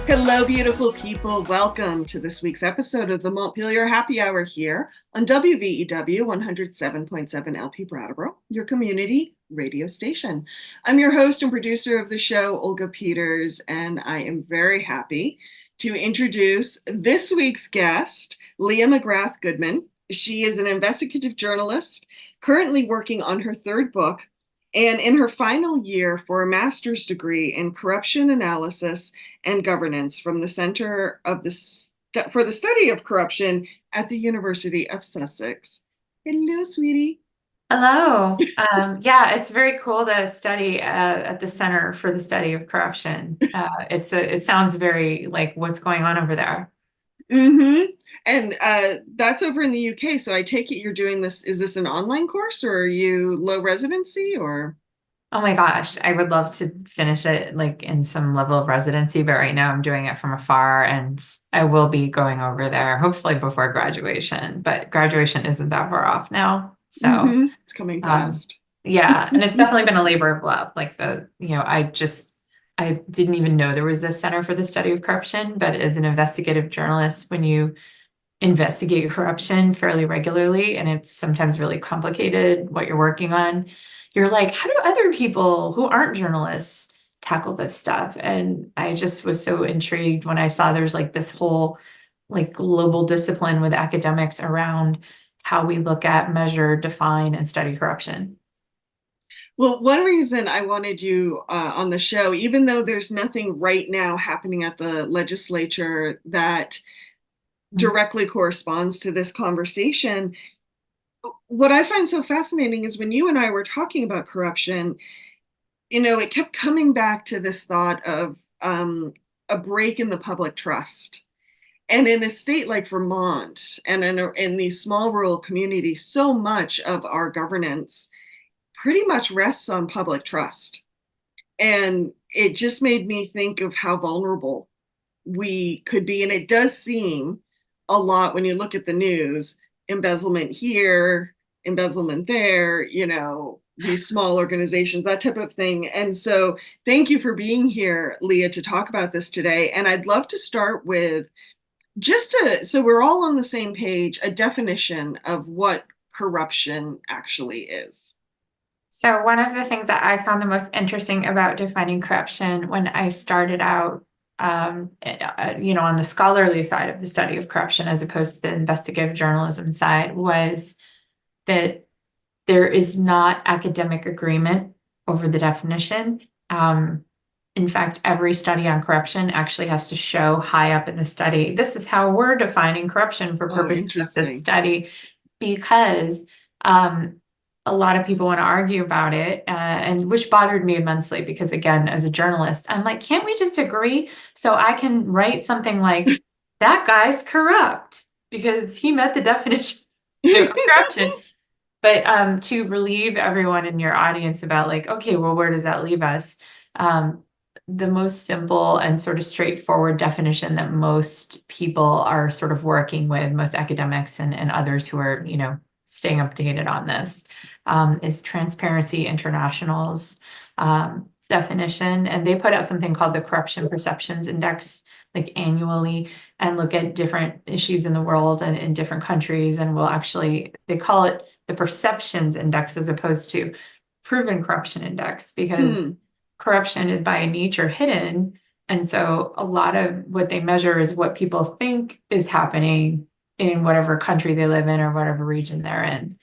Hello, beautiful people. Welcome to this week's episode of the Montpelier Happy Hour here on WVEW 107.7 LP Brattleboro, your community radio station. I'm your host and producer of the show, Olga Peters, and I am very happy to introduce this week's guest, Leah McGrath Goodman. She is an investigative journalist currently working on her third book and in her final year for a master's degree in corruption analysis and governance from the Center for the Study of Corruption at the University of Sussex. Hello, sweetie. Hello. Yeah, it's very cool to study at the Center for the Study of Corruption. It sounds very like what's going on over there. Mm-hmm. And that's over in the UK. So I take it you're doing this. Is this an online course or are you low residency or? Oh my gosh, I would love to finish it like in some level of residency, but right now I'm doing it from afar and I will be going over there hopefully before graduation, but graduation isn't that far off now. So, Mm-hmm. It's coming um, fast. yeah, and it's definitely been a labor of love. I didn't even know there was a Center for the Study of Corruption, but as an investigative journalist, when you investigate corruption fairly regularly, and it's sometimes really complicated what you're working on, you're like, how do other people who aren't journalists tackle this stuff? And I just was so intrigued when I saw there's like this whole like global discipline with academics around how we look at, measure, define, and study corruption. Well, one reason I wanted you on the show, even though there's nothing right now happening at the legislature that directly corresponds to this conversation, what I find so fascinating is when you and I were talking about corruption, it kept coming back to this thought of a break in the public trust. And in a state like Vermont and in these small rural communities, so much of our governance pretty much rests on public trust. And it just made me think of how vulnerable we could be. And it does seem a lot when you look at the news, embezzlement here, embezzlement there, these small organizations, that type of thing. And so thank you for being here, Leah, to talk about this today. And I'd love to start with so we're all on the same page, a definition of what corruption actually is. So one of the things that I found the most interesting about defining corruption when I started out, on the scholarly side of the study of corruption, as opposed to the investigative journalism side, was that there is not academic agreement over the definition. In fact, every study on corruption actually has to show high up in the study, this is how we're defining corruption for Oh, purposes of this interesting. study, because a lot of people want to argue about it, and which bothered me immensely because, again, as a journalist, I'm like, can't we just agree so I can write something like, that guy's corrupt because he met the definition of corruption? But to relieve everyone in your audience about like, okay, well, where does that leave us? The most simple and sort of straightforward definition that most people are sort of working with, most academics and others who are, staying updated on this, is Transparency International's definition. And they put out something called the Corruption Perceptions Index, like annually, and look at different issues in the world and in different countries. And they call it the Perceptions Index as opposed to Proven Corruption Index, because corruption is by nature hidden. And so a lot of what they measure is what people think is happening in whatever country they live in or whatever region they're in.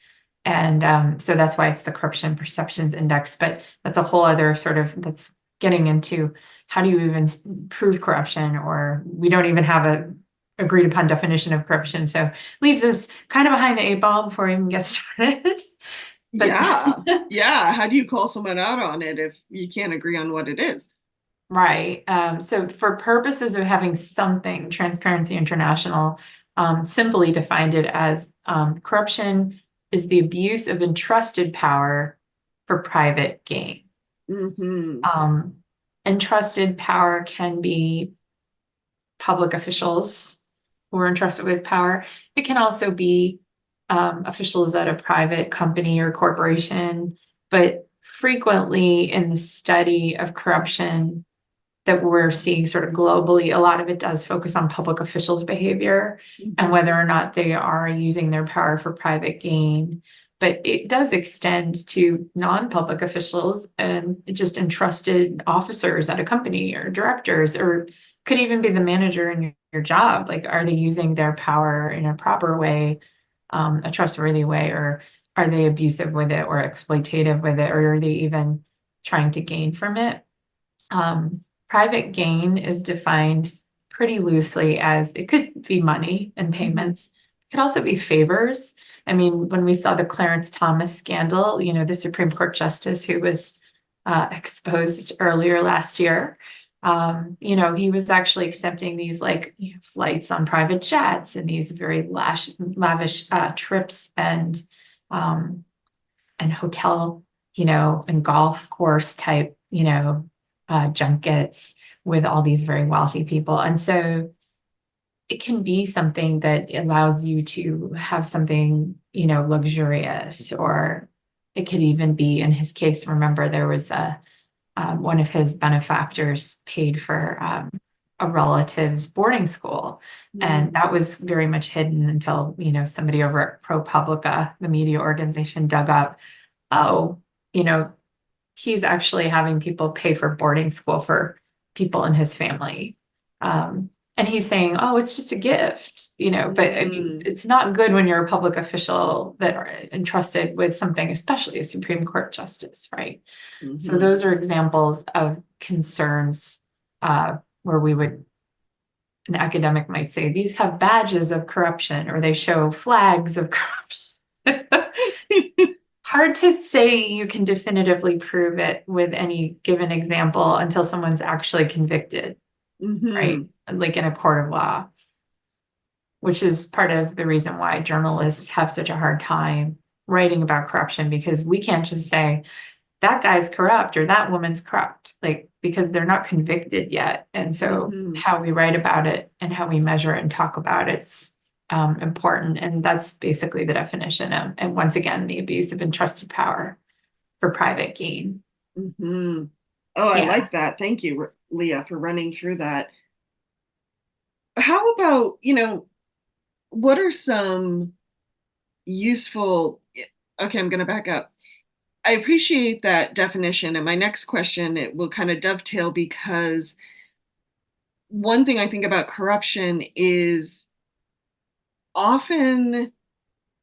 And so that's why it's the Corruption Perceptions Index. But that's a whole other that's getting into how do you even prove corruption, or we don't even have a agreed upon definition of corruption. So leaves us kind of behind the eight ball before we even get started. But Yeah. Yeah. How do you call someone out on it if you can't agree on what it is? right. So for purposes of having something, Transparency International simply defined it as corruption is the abuse of entrusted power for private gain. Mm-hmm. Entrusted power can be public officials who are entrusted with power. It can also be officials at a private company or corporation, but frequently in the study of corruption, that we're seeing sort of globally, a lot of it does focus on public officials' behavior and Mhm. whether or not they are using their power for private gain. But it does extend to non-public officials and just entrusted officers at a company or directors, or could even be the manager in your job. Like, are they using their power in a proper way, a trustworthy way, or are they abusive with it or exploitative with it, or are they even trying to gain from it? Private gain is defined pretty loosely as it could be money and Mhm. payments. It could also be favors. I mean, when we saw the Clarence Thomas scandal, the Supreme Court justice who was exposed earlier last year, he was actually accepting these like flights on private jets and these very lavish trips um, and hotel, and golf course type, junkets with all these very wealthy people. And so it can be something that allows you to have something, luxurious, or it could even be, in his case, remember there was one of his benefactors paid for a relative's boarding school. And Mm. that was very much hidden until, somebody over at ProPublica, the media organization, dug up, oh, you know, he's actually having people pay for boarding school for people in his family. And he's saying, oh, it's just a gift, but I mean, Mm. it's not good when you're a public official that are entrusted with something, especially a Supreme Court justice, right? So Mhm. those are examples of concerns where an academic might say, these have badges of corruption, or they show flags of corruption. Hard to say you can definitively prove it with any given example until someone's actually convicted, right? Mhm. Like in a court of law, which is part of the reason why journalists have such a hard time writing about corruption, because we can't just say that guy's corrupt or that woman's corrupt, like, because they're not convicted yet. And so Mhm. how we write about it and how we measure it and talk about it's important. And that's basically the definition of, and once again, the abuse of entrusted power for private gain. Mhm. Oh, I Yeah. like that. Thank you, Leah, for running through that. How about, what are some useful okay, I'm going to back up. I appreciate that definition. And my next question, it will kind of dovetail because one thing I think about corruption is often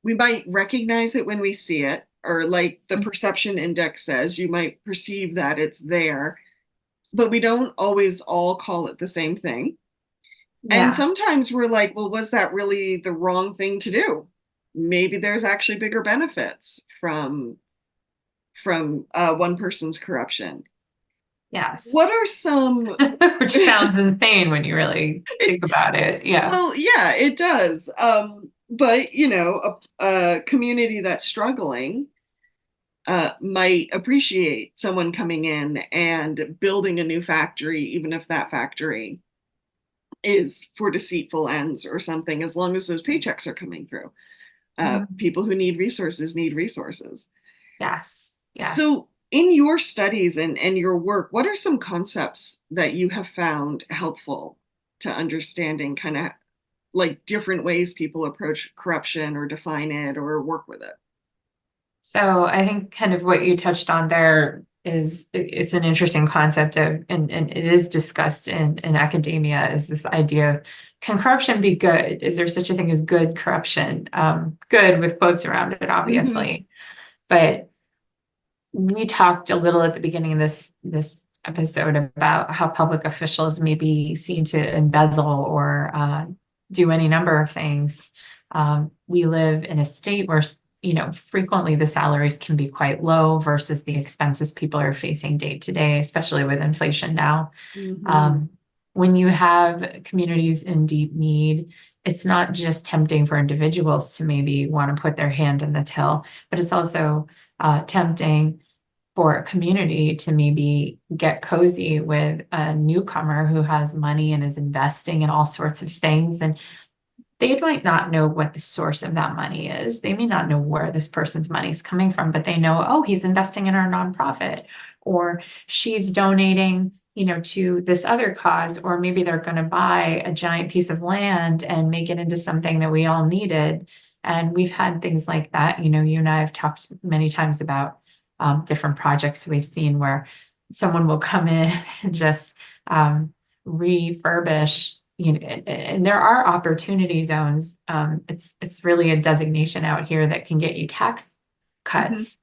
we might recognize it when we see it, or like the perception index says, you might perceive that it's there, but we don't always all call it the same thing. And Yeah. sometimes we're like, well, was that really the wrong thing to do? Maybe there's actually bigger benefits from one person's corruption. What Yes. are some Which sounds insane when you really think about it. Yeah. well, yeah, it does. But a community that's struggling might appreciate someone coming in and building a new factory, even if that factory is for deceitful ends or something, as long as those paychecks are coming through. Mhm. People who need resources need resources. Yes. Yes. So, in your studies and your work, what are some concepts that you have found helpful to understanding kind of like different ways people approach corruption or define it or work with it? So I think kind of what you touched on there is it's an interesting concept of, and it is discussed in academia, is this idea of, can corruption be good? Is there such a thing as good corruption? Good with quotes around it, Hmm. obviously. But we talked a little at the beginning of this episode about how public officials may be seen to embezzle or do any number of things. We live in a state where frequently the salaries can be quite low versus the expenses people are facing day to day, especially with inflation now. Hmm. Um, when you have communities in deep need, it's not just tempting for individuals to maybe want to put their hand in the till, but it's also tempting for a community to maybe get cozy with a newcomer who has money and is investing in all sorts of things. And they might not know what the source of that money is. They may not know where this person's money is coming from, but they know, oh, he's investing in our nonprofit, or she's donating, to this other cause, or maybe they're going to buy a giant piece of land and make it into something that we all needed. And we've had things like that. You and I have talked many times about different projects we've seen where someone will come in and just refurbish. And there are opportunity zones. It's really a designation out here that can get you tax Mm-hmm. cuts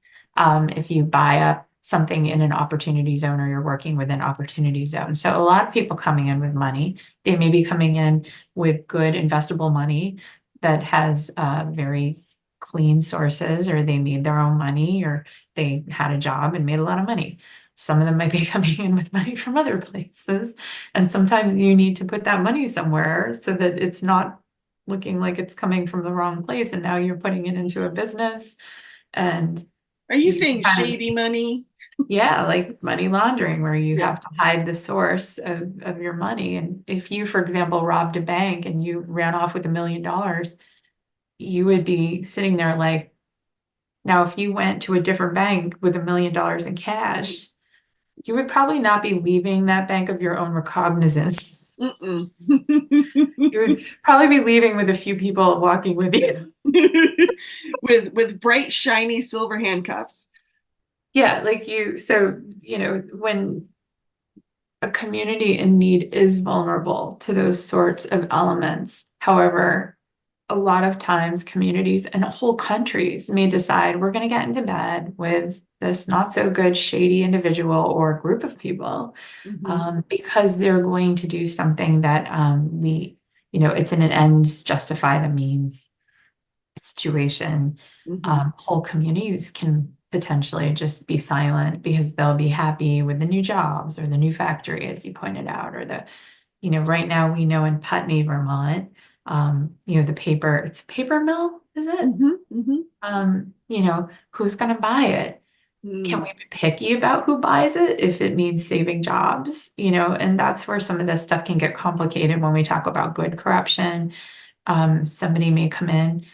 if you buy up something in an opportunity zone or you're working with an opportunity zone. So a lot of people coming in with money, they may be coming in with good investable money that has very clean sources, or they made their own money, or they had a job and made a lot of money. Some of them might be coming in with money from other places. And sometimes you need to put that money somewhere so that it's not looking like it's coming from the wrong place. And now you're putting it into a business, and Are you you saying kind of, shady money? yeah, like money laundering, where you Yeah. have to hide the source of your money. And if you, for example, robbed a bank and you ran off with $1 million, you would be sitting there like, now, if you went to a different bank with $1 million in cash, you would probably not be leaving that bank of your own recognizance. Mm-mm. You would probably be leaving with a few people walking with you. With bright, shiny silver handcuffs. Yeah, so, when a community in need is vulnerable to those sorts of elements. However, a lot of times communities and whole countries may decide we're going to get into bed with this not so good, shady individual or group of people, Mm-hmm. because they're going to do something that it's in an ends justify the means situation. Mm-hmm. Whole communities can potentially just be silent because they'll be happy with the new jobs or the new factory, as you pointed out, or right now we know in Putney, Vermont, it's a paper mill, is it? Mm-hmm. Mm-hmm. Who's going to buy it? Can Mm. we be picky about who buys it if it means saving jobs? And that's where some of this stuff can get complicated when we talk about good corruption. Somebody may come in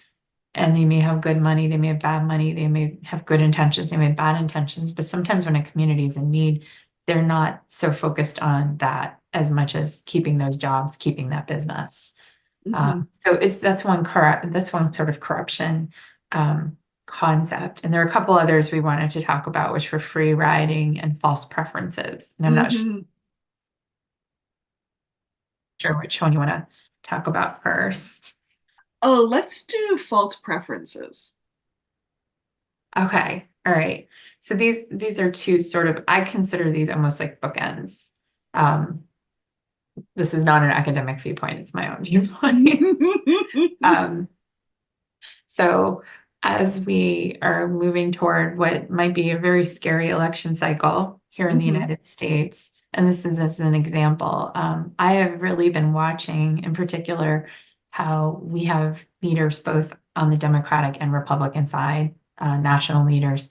and they may have good money, they may have bad money, they may have good intentions, they may have bad intentions. But sometimes when a community is in need, they're not so focused on that as much as keeping those jobs, keeping that business. Mm-hmm. So that's one sort of corruption concept. And there are a couple others we wanted to talk about, which were free riding and false preferences. And I'm not Mm-hmm. sure which one you want to talk about first. Oh, let's do false preferences. Okay. All right. So these are two sort of, I consider these almost like bookends. Um, this is not an academic viewpoint, it's my own viewpoint. Um, so as we are moving toward what might be a very scary election cycle here in the Mm-hmm. United States, and this is as an example, I have really been watching in particular how we have leaders both on the Democratic and Republican side, national leaders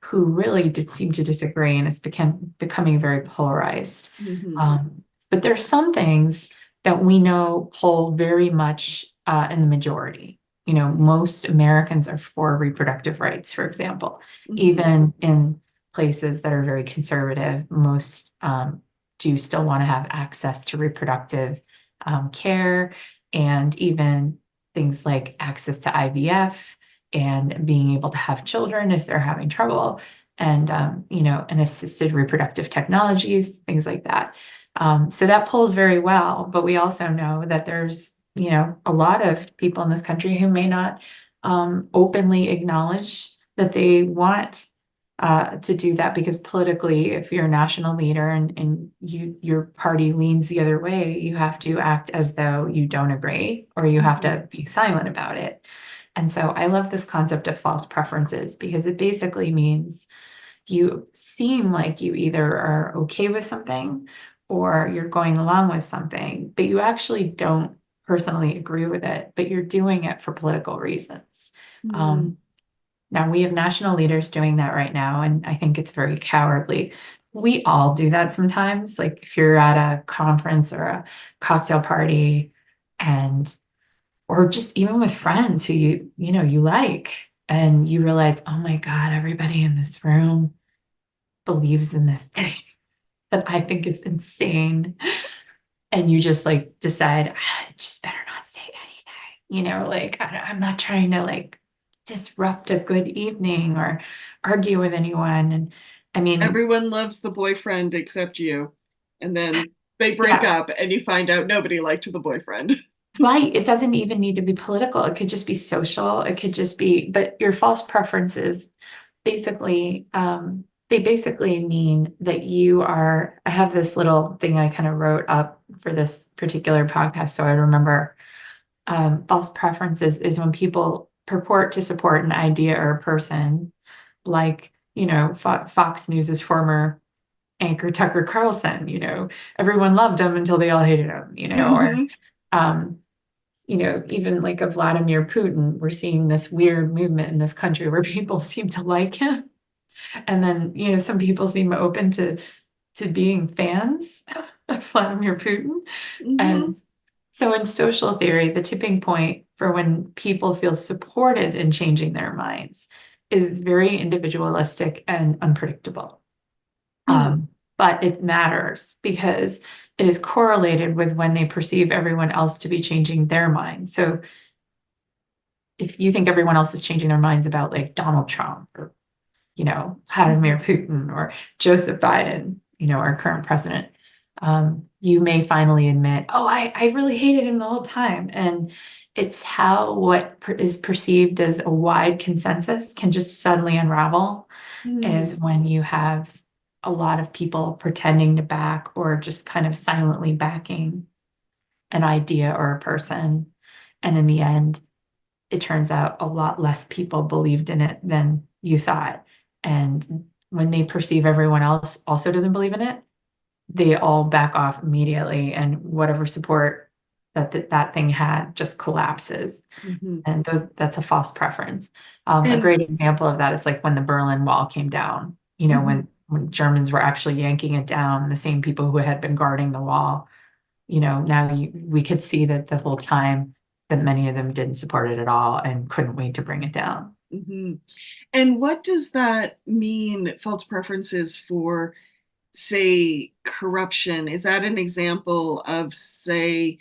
who really did seem to disagree, and it's becoming very polarized. Mm-hmm. But there's some things that we know poll very much in the majority. Most Americans are for reproductive rights, for example. Mm-hmm. Even in places that are very conservative, most do still want to have access to reproductive care, and even things like access to IVF and being able to have children if they're having trouble, and assisted reproductive technologies, things like that. So that pulls very well, but we also know that there's, a lot of people in this country who may not openly acknowledge that they want to do that, because politically, if you're a national leader and your party leans the other way, you have to act as though you don't agree, or you have Mm-hmm. to be silent about it. And so I love this concept of false preferences, because it basically means you seem like you either are okay with something or you're going along with something, but you actually don't personally agree with it, but you're doing it for political reasons. Mm-hmm. Um, Now we have national leaders doing that right now, and I think it's very cowardly. We all do that sometimes. Like if you're at a conference or a cocktail party, and or just even with friends who you like, and you realize, oh my God, everybody in this room believes in this thing. that I think is insane. And you just like decide, I just better not say anything, like I'm not trying to like disrupt a good evening or argue with anyone. And I mean, Everyone loves the boyfriend except you. And then they break yeah, up and you find out nobody liked the boyfriend. right. It doesn't even need to be political. It could just be social. It could just be, but your false preferences basically, they basically mean that you are, I have this little thing I kind of wrote up for this particular podcast. So I remember false preferences is when people purport to support an idea or a person, like, Fox News's former anchor Tucker Carlson, everyone loved him until they all hated him, or Hmm. um, even like a Vladimir Putin, we're seeing this weird movement in this country where people seem to like him. And then, some people seem open to being fans of Vladimir Putin. Hmm. And so in social theory, the tipping point for when people feel supported in changing their minds is very individualistic and unpredictable. Hmm. Um, but it matters because it is correlated with when they perceive everyone else to be changing their minds. So if you think everyone else is changing their minds about like Donald Trump or, Vladimir Putin or Joseph Biden, our current president, you may finally admit, oh, I really hated him the whole time. And it's how what is perceived as a wide consensus can just suddenly unravel is Hmm. when you have a lot of people pretending to back or just kind of silently backing an idea or a person. And in the end, it turns out a lot less people believed in it than you thought. And when they perceive everyone else also doesn't believe in it, they all back off immediately, and whatever support that thing had just collapses. Hmm. And that's a false preference. A And great example of that is like when the Berlin Wall came down, mhm. when Germans were actually yanking it down, the same people who had been guarding the wall, now we could see that the whole time that many of them didn't support it at all and couldn't wait to bring it down. Mhm. And what does that mean, false preferences for, say, corruption? Is that an example of, say,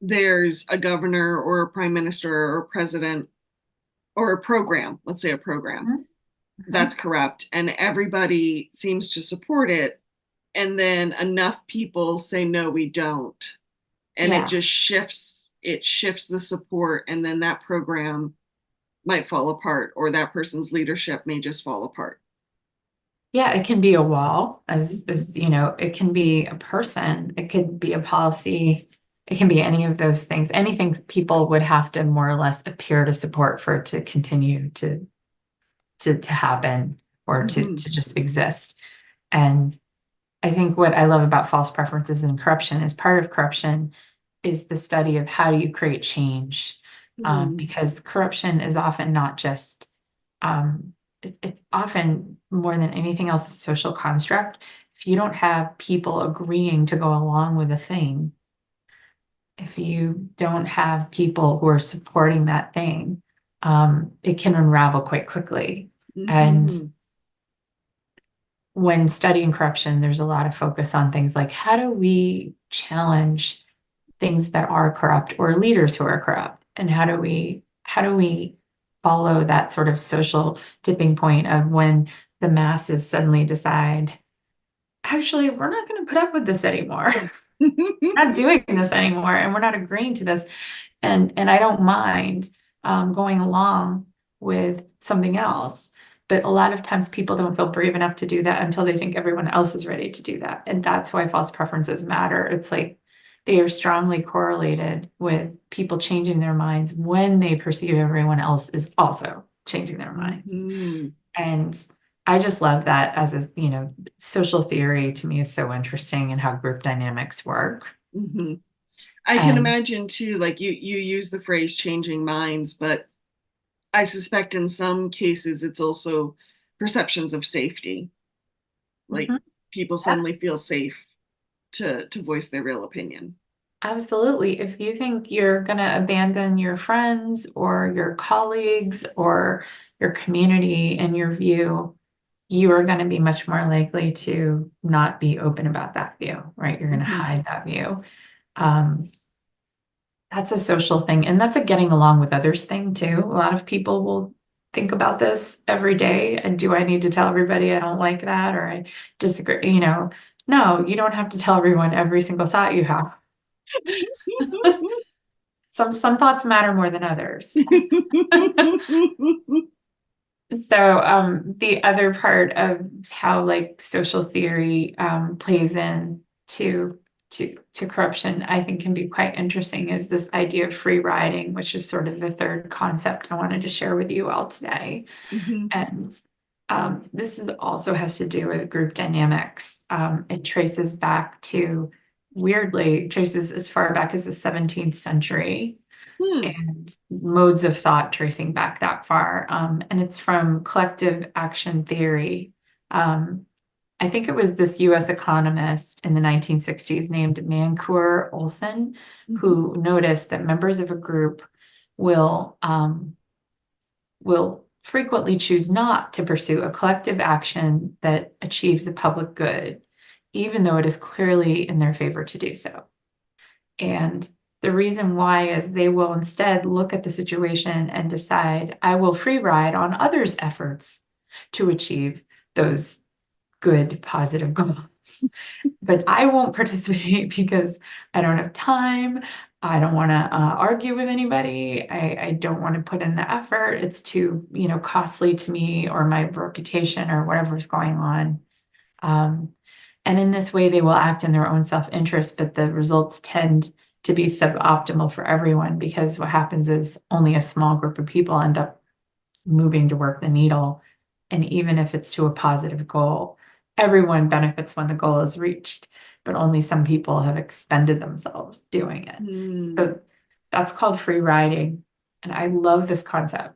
there's a governor or a prime minister or a president or a program, let's say a program Mhm. that's Mhm. corrupt and everybody seems to support it, and then enough people say, no, we don't. And Yeah. it shifts the support, and then that program might fall apart or that person's leadership may just fall apart. Yeah, it can be a wall, Mhm. it can be a person, it could be a policy, it can be any of those things. Anything people would have to more or less appear to support for it to continue to happen or Mhm. to just exist. And I think what I love about false preferences and corruption is part of corruption is the study of how do you create change. Mhm. Because corruption is often not just, it's often more than anything else a social construct. If you don't have people agreeing to go along with a thing, if you don't have people who are supporting that thing, it can unravel quite quickly. And Mhm. when studying corruption, there's a lot of focus on things like how do we challenge things that are corrupt or leaders who are corrupt, and how do we follow that sort of social tipping point of when the masses suddenly decide, actually, we're not going to put up with this anymore. We're not doing this anymore, and we're not agreeing to this. And I don't mind going along with something else. But a lot of times people don't feel brave enough to do that until they think everyone else is ready to do that. And that's why false preferences matter. It's like they are strongly correlated with people changing their minds when they perceive everyone else is also changing their minds. Mhm. And I just love that as social theory to me is so interesting and how group dynamics work. Mhm. I can And imagine too, like you use the phrase changing minds, but I suspect in some cases it's also perceptions of safety. Like Mhm. people suddenly feel safe to voice their real opinion. Absolutely. If you think you're going to abandon your friends or your colleagues or your community and your view, you are going to be much more likely to not be open about that view, right? You're going to Mhm. hide that view. Um, that's a social thing, and that's a getting along with others thing too. A lot of people will think about this every day. And do I need to tell everybody I don't like that or I disagree? No, you don't have to tell everyone every single thought you have. Some thoughts matter more than others. So the other part of how like social theory plays in to corruption, I think can be quite interesting is this idea of free riding, which is sort of the third concept I wanted to share with you all today. Mhm. And this is also has to do with group dynamics. It traces back to, weirdly, traces as far back as the 17th century Hmm. and modes of thought tracing back that far. And it's from collective action theory. Um, I think it was this US economist in the 1960s named Mancur Olson Mhm. who noticed that members of a group will frequently choose not to pursue a collective action that achieves the public good, even though it is clearly in their favor to do so. And the reason why is they will instead look at the situation and decide, I will free ride on others' efforts to achieve those good, positive goals. But I won't participate because I don't have time. I don't want to argue with anybody. I don't want to put in the effort. It's too, costly to me or my reputation or whatever's going on. Um, and in this way, they will act in their own self-interest, but the results tend to be suboptimal for everyone because what happens is only a small group of people end up moving to work the needle. And even if it's to a positive goal, everyone benefits when the goal is reached, but only some people have expended themselves doing it. Hmm. So that's called free riding. And I love this concept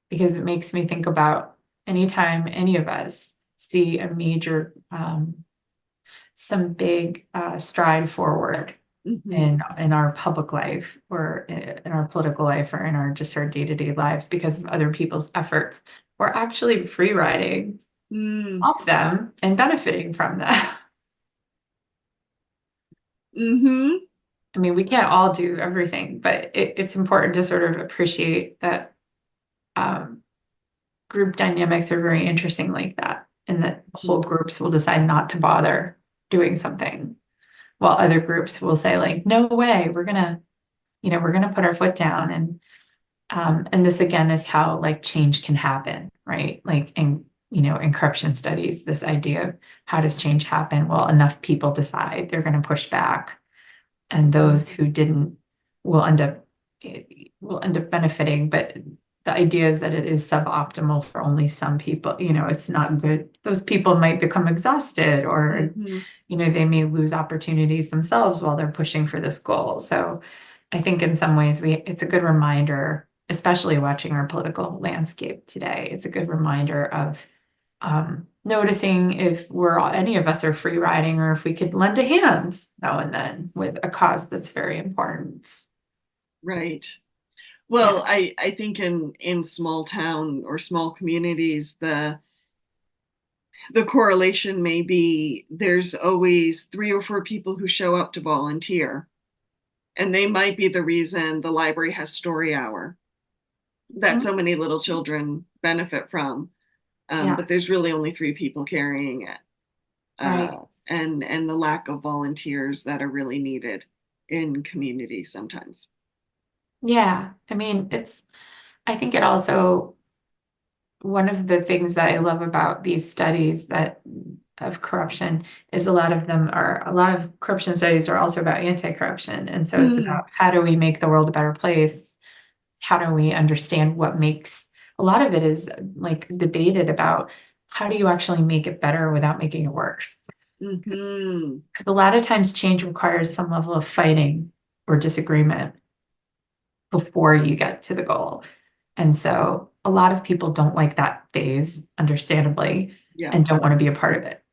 because it makes me think about anytime any of us see a major, some big stride forward Mhm. in our public life or in our political life or in our just our day-to-day lives because of other people's efforts. We're actually free riding Mm. off them and benefiting from them. Mhm. I mean, we can't all do everything, but it's important to sort of appreciate that um, group dynamics are very interesting like that, and that whole Mhm. groups will decide not to bother doing something, while other groups will say like, no way, we're gonna put our foot down. And this again is how like change can happen, right? Like in corruption studies, this idea of how does change happen? Well, enough people decide they're going to push back, and those who didn't will end up will end up benefiting. But the idea is that it is suboptimal for only some people. It's not good. Those people might become exhausted, or Mhm. they may lose opportunities themselves while they're pushing for this goal. So I think in some ways it's a good reminder, especially watching our political landscape today. It's a good reminder of noticing if any of us are free riding or if we could lend a hand now and then with a cause that's very important. Right. Yeah. Well, I think in small town or small communities, the correlation may be there's always three or four people who show up to volunteer, and they might be the reason the library has story hour that Mhm. so many little children benefit from. But Yes. there's really only three people carrying it, Right. and the lack of volunteers that are really needed in communities sometimes. Yeah. I mean, I think it also, one of the things that I love about these studies that of corruption is a lot of corruption studies are also about anti-corruption. And so it's Hmm. about how do we make the world a better place? How do we understand what makes, a lot of it is like debated about how do you actually make it better without making it worse? Because Hmm. a lot of times change requires some level of fighting or disagreement before you get to the goal. And so a lot of people don't like that phase, understandably, Yeah. and don't want to be a part of it.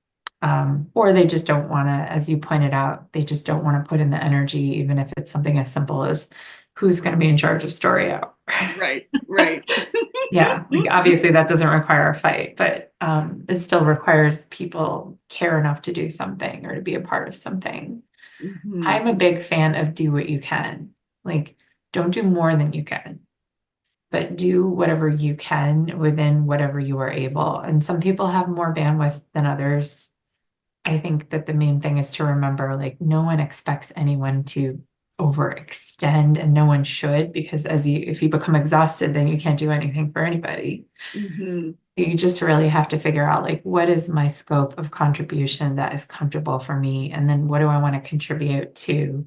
Or they just don't want to, as you pointed out, they just don't want to put in the energy, even if it's something as simple as who's going to be in charge of story hour? Right, right. Yeah, like obviously that doesn't require a fight, but it still requires people care enough to do something or to be a part of something. Mhm, I'm a big fan of do what you can. Like, don't do more than you can, but do whatever you can within whatever you are able. And some people have more bandwidth than others. I think that the main thing is to remember, like, no one expects anyone to overextend, and no one should, because if you become exhausted, then you can't do anything for anybody. mhm, You just really have to figure out, like, what is my scope of contribution that is comfortable for me? And then what do I want to contribute to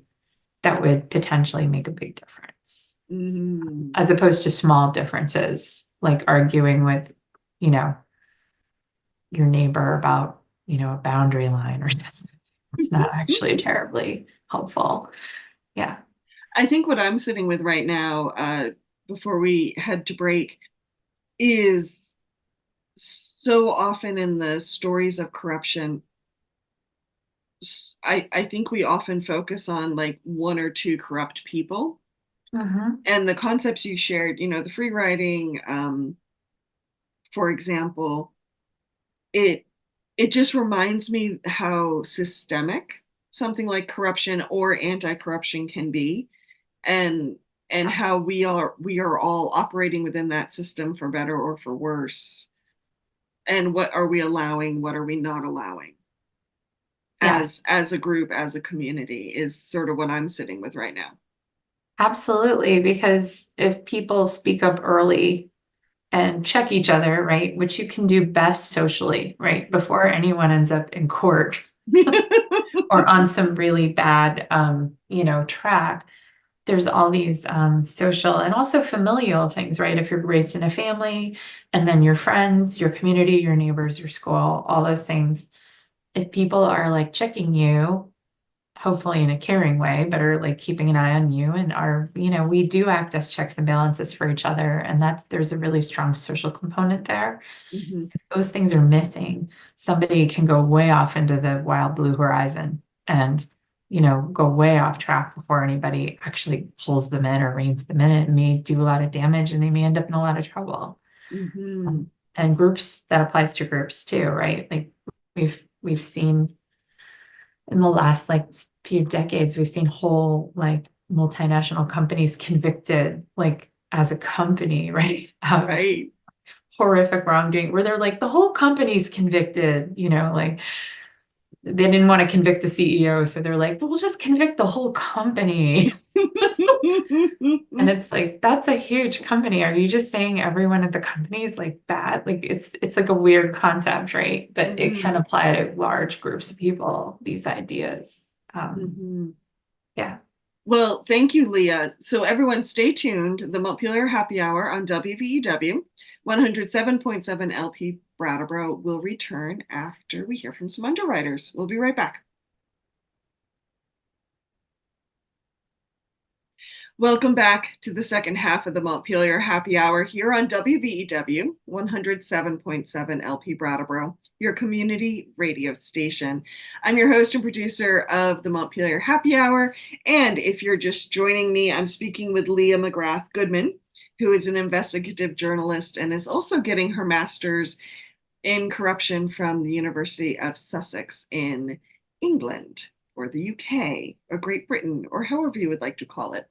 that would potentially make a big difference, mhm. as opposed to small differences, like arguing with, you know, your neighbor about, a boundary line or something. It's not actually terribly helpful. Yeah. I think what I'm sitting with right now, before we head to break, is so often in the stories of corruption, I think we often focus on like one or two corrupt people. Mm-hmm. And the concepts you shared, the free riding, for example, it it just reminds me how systemic something like corruption or anti-corruption can be, and how we are all operating within that system for better or for worse. And what are we allowing, what are we not allowing, Yes, as a group, as a community, is sort of what I'm sitting with right now. absolutely. Because if people speak up early and check each other, right, which you can do best socially, right, before anyone ends up in court or on some really bad, track. There's all these social and also familial things, right? If you're raised in a family and then your friends, your community, your neighbors, your school, all those things. If people are like checking you, hopefully in a caring way, but are like keeping an eye on you and are, we do act as checks and balances for each other. And there's a really strong social component there. Mhm, If those things are missing, somebody can go way off into the wild blue horizon and, go way off track before anybody actually pulls them in or reins them in. It may do a lot of damage and they may end up in a lot of trouble. mhm. And groups, that applies to groups too, right? Like we've seen in the last like few decades, we've seen whole like multinational companies convicted like as a company, right? Of Right. horrific wrongdoing where they're like the whole company's convicted, like they didn't want to convict the CEO, so they're like, well, we'll just convict the whole company. And it's like, that's a huge company. Are you just saying everyone at the company is like bad? Like it's like a weird concept, right? But it can Mhm, apply to large groups of people, these ideas. mhm. Yeah. Well, thank you, Leah. So everyone stay tuned. The Montpelier Happy Hour on WVEW 107.7 LP Brattleboro will return after we hear from some underwriters. We'll be right back. Welcome back to the second half of the Montpelier Happy Hour here on WVEW 107.7 LP Brattleboro, your community radio station. I'm your host and producer of the Montpelier Happy Hour. And if you're just joining me, I'm speaking with Leah McGrath Goodman, who is an investigative journalist and is also getting her master's in corruption from the University of Sussex in England, or the UK, or Great Britain, or however you would like to call it.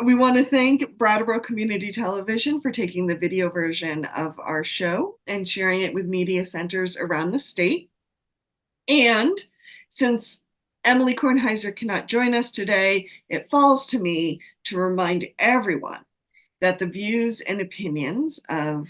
We want to thank Brattleboro Community Television for taking the video version of our show and sharing it with media centers around the state. And since Emily Kornheiser cannot join us today, it falls to me to remind everyone that the views and opinions of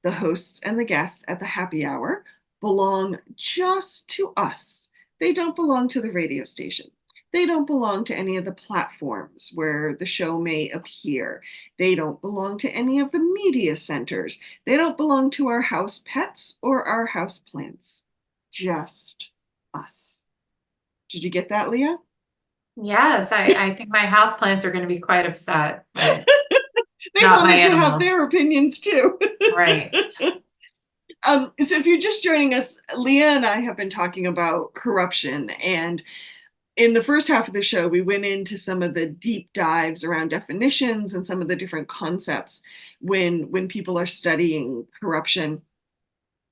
the hosts and the guests at the happy hour belong just to us. They don't belong to the radio station. They don't belong to any of the platforms where the show may appear. They don't belong to any of the media centers. They don't belong to our house pets or our house plants. Just us. Did you get that, Leah? Yes, I think my houseplants are going to be quite upset, but They not my wanted to have animals. their opinions too. Right. So if you're just joining us, Leah and I have been talking about corruption, and in the first half of the show, we went into some of the deep dives around definitions and some of the different concepts when people are studying corruption.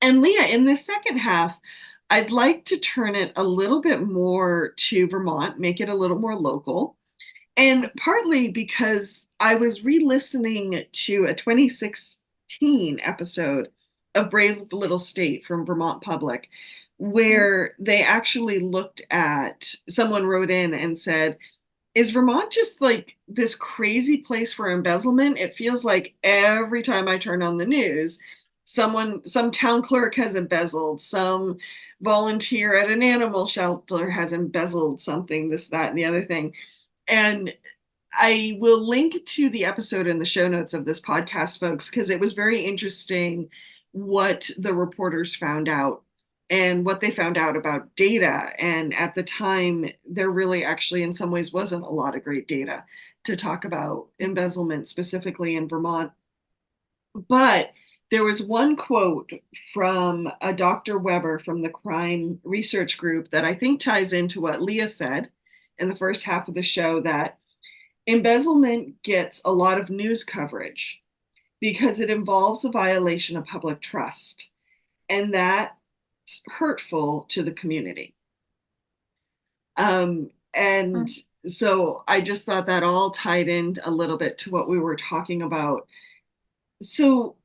And Leah, in this second half, I'd like to turn it a little bit more to Vermont, make it a little more local. And partly because I was re-listening to a 2016 episode of Brave Little State from Vermont Public, where they actually looked at, someone wrote in and said, is Vermont just like this crazy place for embezzlement? It feels like every time I turn on the news, some town clerk has embezzled, some volunteer at an animal shelter has embezzled something, this, that, and the other thing. And I will link to the episode in the show notes of this podcast, folks, because it was very interesting what the reporters found out and what they found out about data. And at the time, there really actually, in some ways, wasn't a lot of great data to talk about embezzlement, specifically in Vermont. But there was one quote from a Dr. Weber from the crime research group that I think ties into what Leah said in the first half of the show, that embezzlement gets a lot of news coverage because it involves a violation of public trust, and that's hurtful to the community. And so I just thought that all tied in a little bit to what we were talking about. So,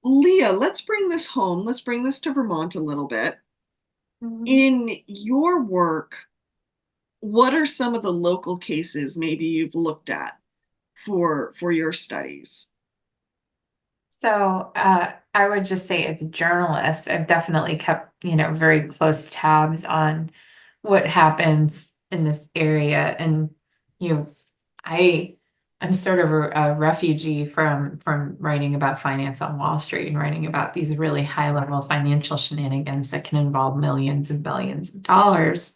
Leah, let's bring this home. Let's bring this to Vermont a little bit. In your work, what are some of the local cases maybe you've looked at for your studies? So I would just say, as a journalist, I've definitely kept, very close tabs on what happens in this area. And, you know, I'm sort of a refugee from writing about finance on Wall Street and writing about these really high level financial shenanigans that can involve millions and billions of dollars.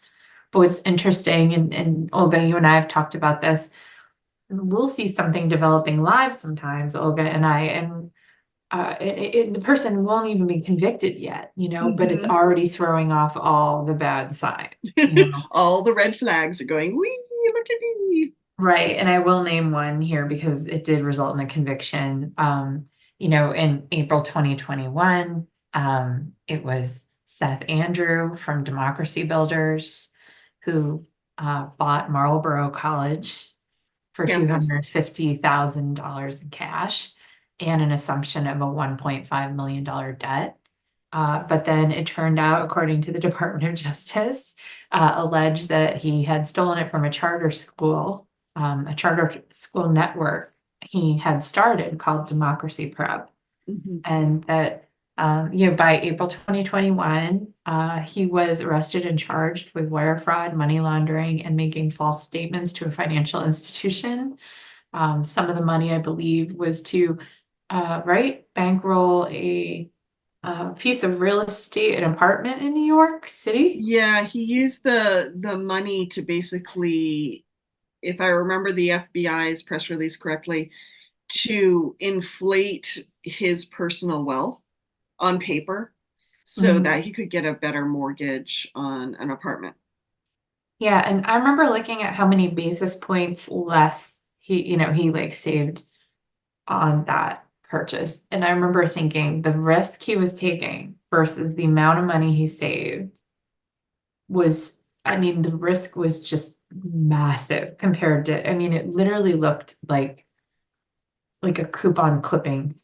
But what's interesting, and Olga, you and I have talked about this, we'll see something developing live sometimes, Olga and I, and the person won't even be convicted yet, but it's already throwing off all the bad signs. All the red flags are going, wee, look at me. Right. And I will name one here because it did result in a conviction. In April 2021, it was Seth Andrew from Democracy Builders who bought Marlborough College for Campus. $250,000 in cash and an assumption of a $1.5 million debt. But then it turned out, according to the Department of Justice, alleged that he had stolen it from a charter school network he had started called Democracy Prep. And that, by April 2021, he was arrested and charged with wire fraud, money laundering, and making false statements to a financial institution. Some of the money, I believe, was to bankroll a piece of real estate, an apartment in New York City. Yeah, he used the money to basically, if I remember the FBI's press release correctly, to inflate his personal wealth on paper so that he could get a better mortgage on an apartment. Yeah, and I remember looking at how many basis points less he saved on that purchase. And I remember thinking the risk he was taking versus the amount of money he saved was, the risk was just massive compared to, it literally looked like a coupon clipping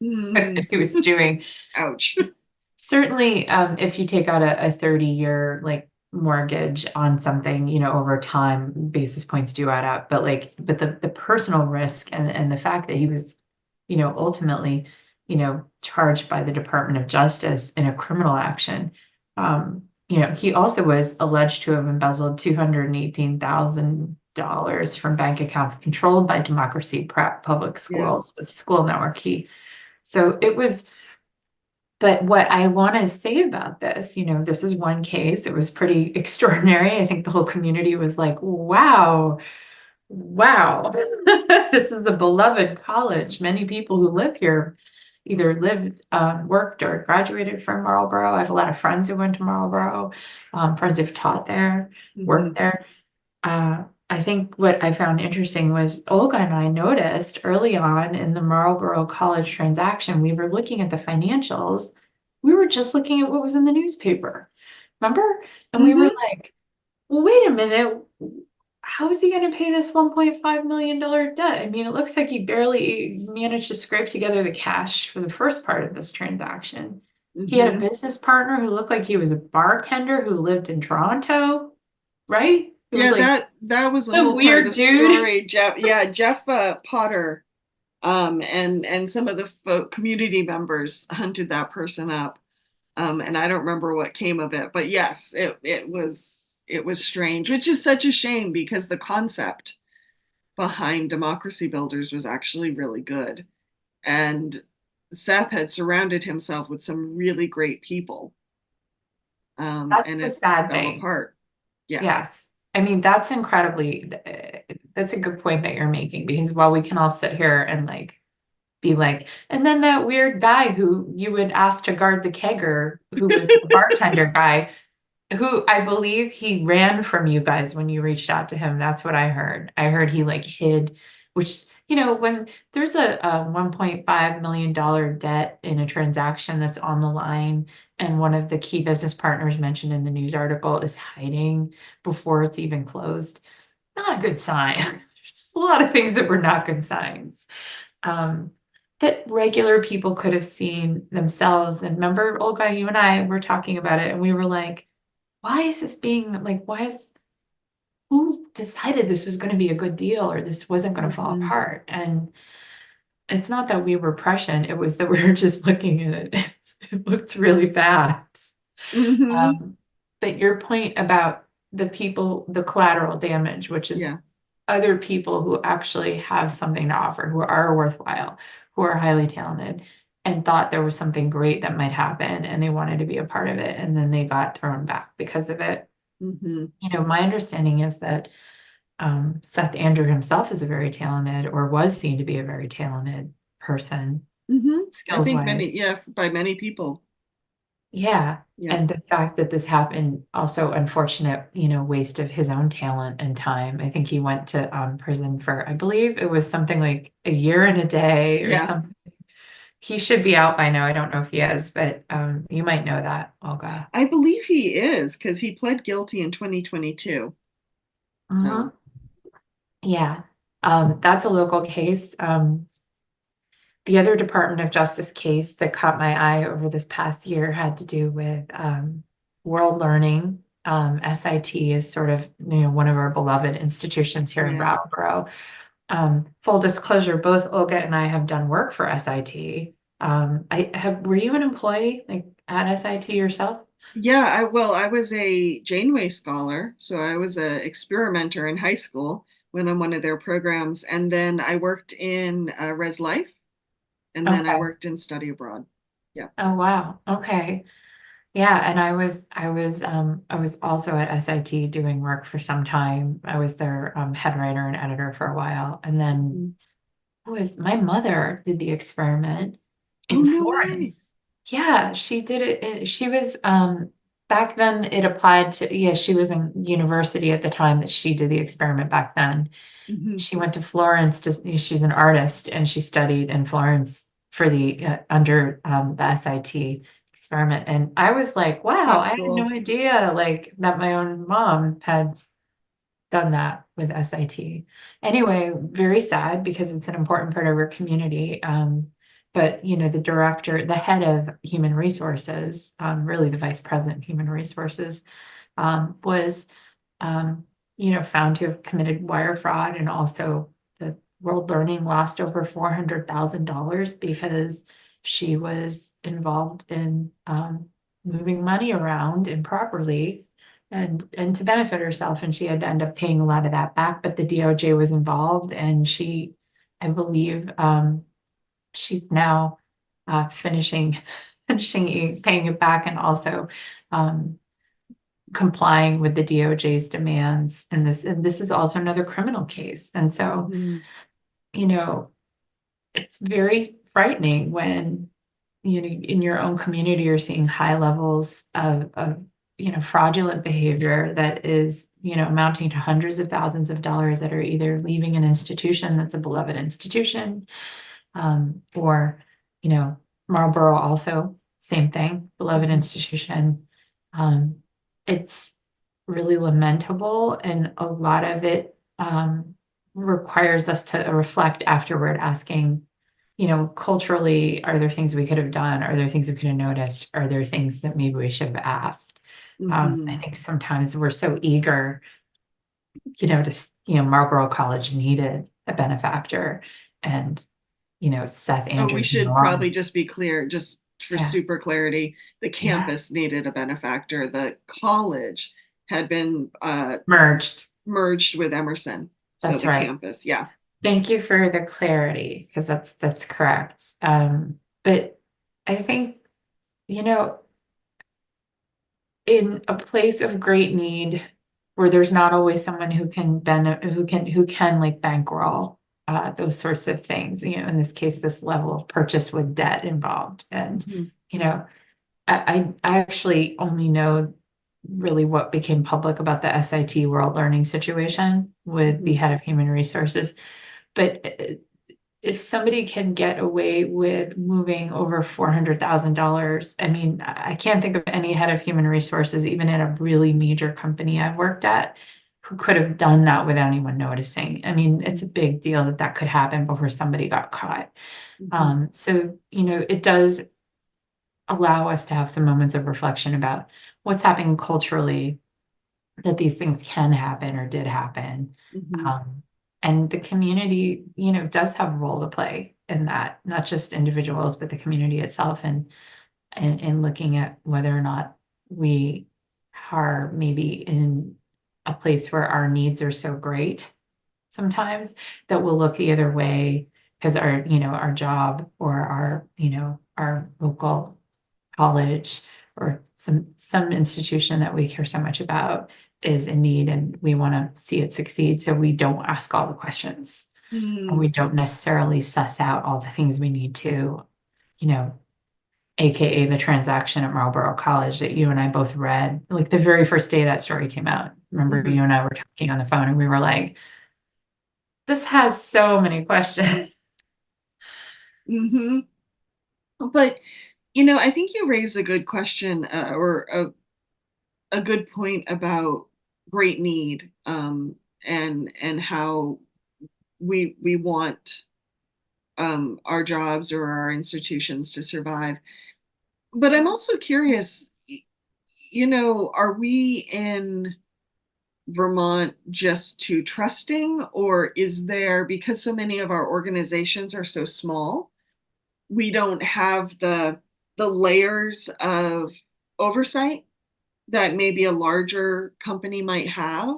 he was doing. Ouch. Certainly, if you take out a 30-year mortgage on something, over time, basis points do add up. But the personal risk and the fact that he was, ultimately, charged by the Department of Justice in a criminal action. He also was alleged to have embezzled $218,000 from bank accounts controlled by Democracy Prep Public Schools, the school network. So it was. But what I want to say about this, this is one case. It was pretty extraordinary. I think the whole community was like, wow, this is a beloved college. Many people who live here either lived, worked, or graduated from Marlborough. I have a lot of friends who went to Marlborough, friends who've taught there, worked there. I think what I found interesting was Olga and I noticed early on in the Marlborough College transaction, we were looking at the financials. We were just looking at what was in the newspaper. Remember? And we were Mm-hmm. like, well, wait a minute. How is he going to pay this $1.5 million debt? I mean, it looks like he barely managed to scrape together the cash for the first part of this transaction. He had a Mm-hmm. business partner who looked like he was a bartender who lived in Toronto, right? It was Yeah, like that was a some whole part of the weird dude. story. Jeff Potter, and some of the community members hunted that person up. And I don't remember what came of it, but yes, it was strange, which is such a shame because the concept behind Democracy Builders was actually really good. And Seth had surrounded himself with some really great people, That's and the it sad fell thing. apart. Yeah. Yes. I mean, that's a good point that you're making because while we can all sit here and like be like, and then that weird guy who you would ask to guard the kegger, who was the bartender guy, who I believe he ran from you guys when you reached out to him. That's what I heard. I heard he like hid, which, when there's a $1.5 million debt in a transaction that's on the line, and one of the key business partners mentioned in the news article is hiding before it's even closed, not a good sign. There's just a lot of things that were not good signs. Um, that regular people could have seen themselves. And remember, Olga, you and I were talking about it, and we were like, why is this being like, who decided this was going to be a good deal or this wasn't going to fall Mm-hmm. apart? And it's not that we were prescient, it was that we were just looking at it. It looked really bad. Mm-hmm. Um, but your point about the people, the collateral damage, which is Yeah. other people who actually have something to offer, who are worthwhile, who are highly talented, and thought there was something great that might happen and they wanted to be a part of it, and then they got thrown back because of it. Mm-hmm. My understanding is that Seth Andrew himself is a very talented, or was seen to be a very talented person, Mm-hmm. I skills think wise. by many people. Yeah. Yeah. And the fact that this happened, also unfortunate, waste of his own talent and time. I think he went to prison for, I believe it was something like a year and a day or Yeah. something. He should be out by now. I don't know if he is, but you might know that, Olga. I believe he is because he pled guilty in 2022. Uh-huh. So, Yeah. That's a local case. The other Department of Justice case that caught my eye over this past year had to do with world learning. SIT is sort of, one of our beloved institutions here in yeah. Brattleboro. Full disclosure, both Olga and I have done work for SIT. Were you an employee like at SIT yourself? Yeah, I was a Janeway scholar, so I was a experimenter in high school when on one of their programs, and then I worked in Res Life, and then I Okay. worked in study abroad. Yeah. Oh, wow. Okay. Yeah, and I was also at SIT doing work for some time. I was their head writer and editor for a while. And then Mhm. my mother did the experiment Oh, in no way. Florence. Yeah, she did it. She was back then it applied to, yeah, she was in university at the time that she did the experiment back then. Hmm. She went to Florence to, she's an artist and she studied in Florence for the under the SIT experiment. And I was like, wow, That's I had no cool. idea like that my own mom had done that with SIT. Anyway, very sad because it's an important part of our community. But the director, the head of human resources, really the vice president of human resources, was found to have committed wire fraud, and also the World Learning lost over $400,000 because she was involved in moving money around improperly and to benefit herself, and she had to end up paying a lot of that back. But the DOJ was involved, and I believe, she's now finishing paying it back, and also um, complying with the DOJ's demands. And this is also another criminal case. And so, Hmm. you know, it's very frightening when, in your own community, you're seeing high levels of fraudulent behavior that is, amounting to hundreds of thousands of dollars that are either leaving an institution that's a beloved institution, or, Marlboro also, same thing, beloved Mhm. institution. Um, it's really lamentable, and a lot of it requires us to reflect afterward, asking, culturally, are there things we could have done? Are there things we could have noticed? Are there things that maybe we should have asked? I Mhm. think sometimes we're so eager, Marlboro College needed a benefactor, and, Seth Oh, we Andrews no should probably longer. just be clear, just for Yeah, super clarity, the yeah, campus needed a benefactor. The college had been merged. merged with Emerson. So That's the right. campus, yeah. Thank you for the clarity, because that's correct. But I think, you know, in a place of great need where there's not always someone who can who can like bankroll those sorts of things, in this case, this level of purchase with debt involved. And, Mhm. you know, I actually only know really what became public about the SIT World Learning situation with the Mhm. head of human resources. But if somebody can get away with moving over $400,000, I mean, I can't think of any head of human resources, even in a really major company I've worked at, who could have done that without anyone noticing. I mean, it's a big deal that that could happen before somebody got caught. Mhm. So, it does allow us to have some moments of reflection about what's happening culturally, that these things can happen or did happen. Mhm. Um, and the community, does have a role to play in that, not just individuals, but the community itself, and looking at whether or not we are maybe in a place where our needs are so great sometimes that we'll look the other way because our job or our local college or some institution that we care so much about is in need, and we want to see it succeed, so we don't ask all the questions, and we Mm. don't necessarily suss out all the things we need to, you know AKA the transaction at Marlboro College that you and I both read, like the very first day that story came out. Remember, Mhm. you and I were talking on the phone and we were like, this has so many questions. Mhm. But I think you raise a good question, or a good point about great need, and how we want our jobs or our institutions to survive. But I'm also curious, are we in Vermont just too trusting, or is there, because so many of our organizations are so small, we don't have the layers of oversight that maybe a larger company might have?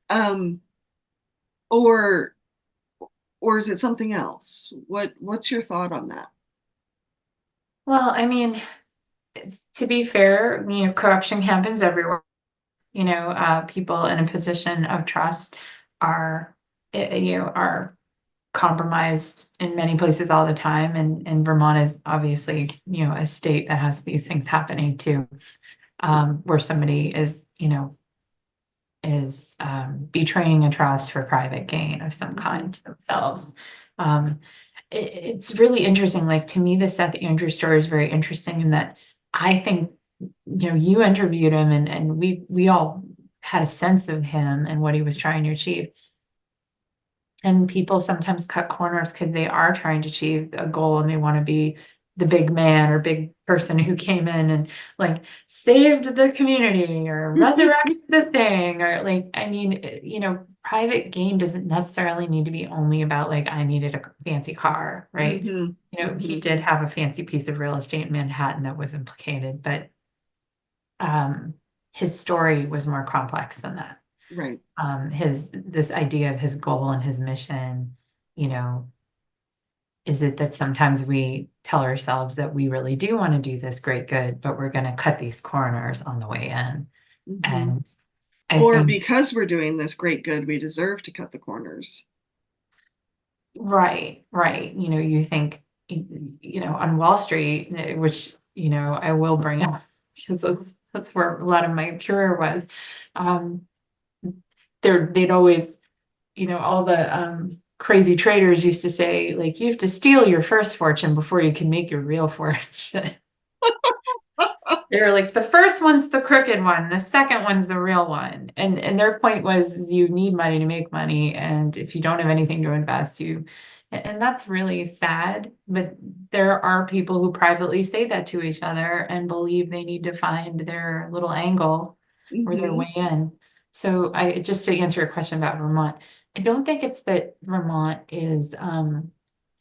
Um, or or is it something else? What's your thought on that? Well, I mean, to be fair, corruption happens everywhere. People in a position of trust are, are compromised in many places all the time. And Vermont is obviously, a state that has these things happening too, where somebody is betraying a trust for private gain of some Mhm. kind to themselves. Um, it's really interesting. Like, to me, the Seth Andrews story is very interesting in that I think, you interviewed him, and we all had a sense of him and what he was trying to achieve. And people sometimes cut corners because they are trying to achieve a goal and they want to be the big man or big person who came in and like saved the community or resurrected the thing, or like, I mean, private gain doesn't necessarily need to be only about like, I needed a fancy car, right? Mhm. He Mhm. did have a fancy piece of real estate in Manhattan that was implicated, but um, his story was more complex than that. Right. His this idea of his goal and his mission, you know, is it that sometimes we tell ourselves that we really do want to do this great good, but we're going to cut these corners on the way in. Mhm. And I Or think, because we're doing this great good, we deserve to cut the corners. right, right. You think, on Wall Street, which, I will bring up because That's where a lot of my career was. Um, they'd always, all the crazy traders used to say, like, you have to steal your first fortune before you can make your real fortune. They were like, the first one's the crooked one, the second one's the real one. And their point was is you need money to make money. And if you don't have anything to invest, and that's really sad. But there are people who privately say that to each other and believe they need to find their little angle or their Hmm. way in. So I just to answer your question about Vermont, I don't think it's that Vermont is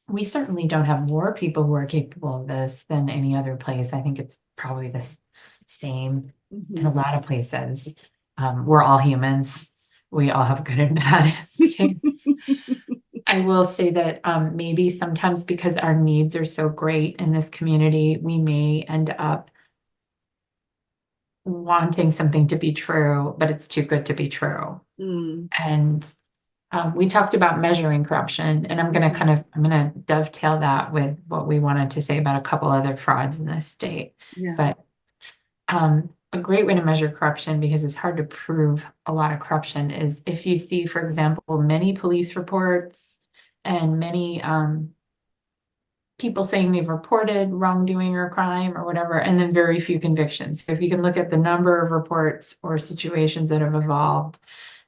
we certainly don't have more people who are capable of this than any other place. I think it's probably the same in Hmm. a lot of places. We're all humans. We all have good and bad instincts. I will say that maybe sometimes because our needs are so great in this community, we may end up wanting something to be true, but it's too good to be true. Mm. And we talked about measuring corruption, and Mhm. I'm gonna dovetail that with what we wanted to say about a couple other frauds in this state. Yeah. But a great way to measure corruption, because it's hard to prove a lot of corruption, is if you see, for example, many police reports and many people saying they've reported wrongdoing or crime or whatever, and then very few convictions. So if you can look at the number of reports or situations that have evolved,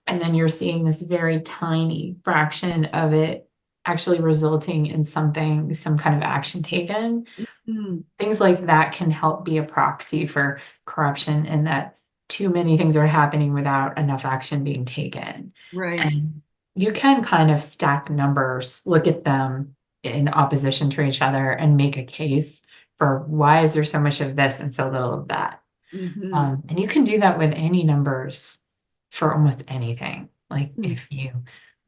and then you're seeing this very tiny fraction of it actually resulting in something, some kind of action taken. Mm. Things like that can help be a proxy for corruption, and that too many things are happening without enough action being taken. Right. And you can kind of stack numbers, look at them in opposition to each other, and make a case for why is there so much of this and so little of that. Hmm. And you can do that with any numbers for almost anything. Like Mm. if you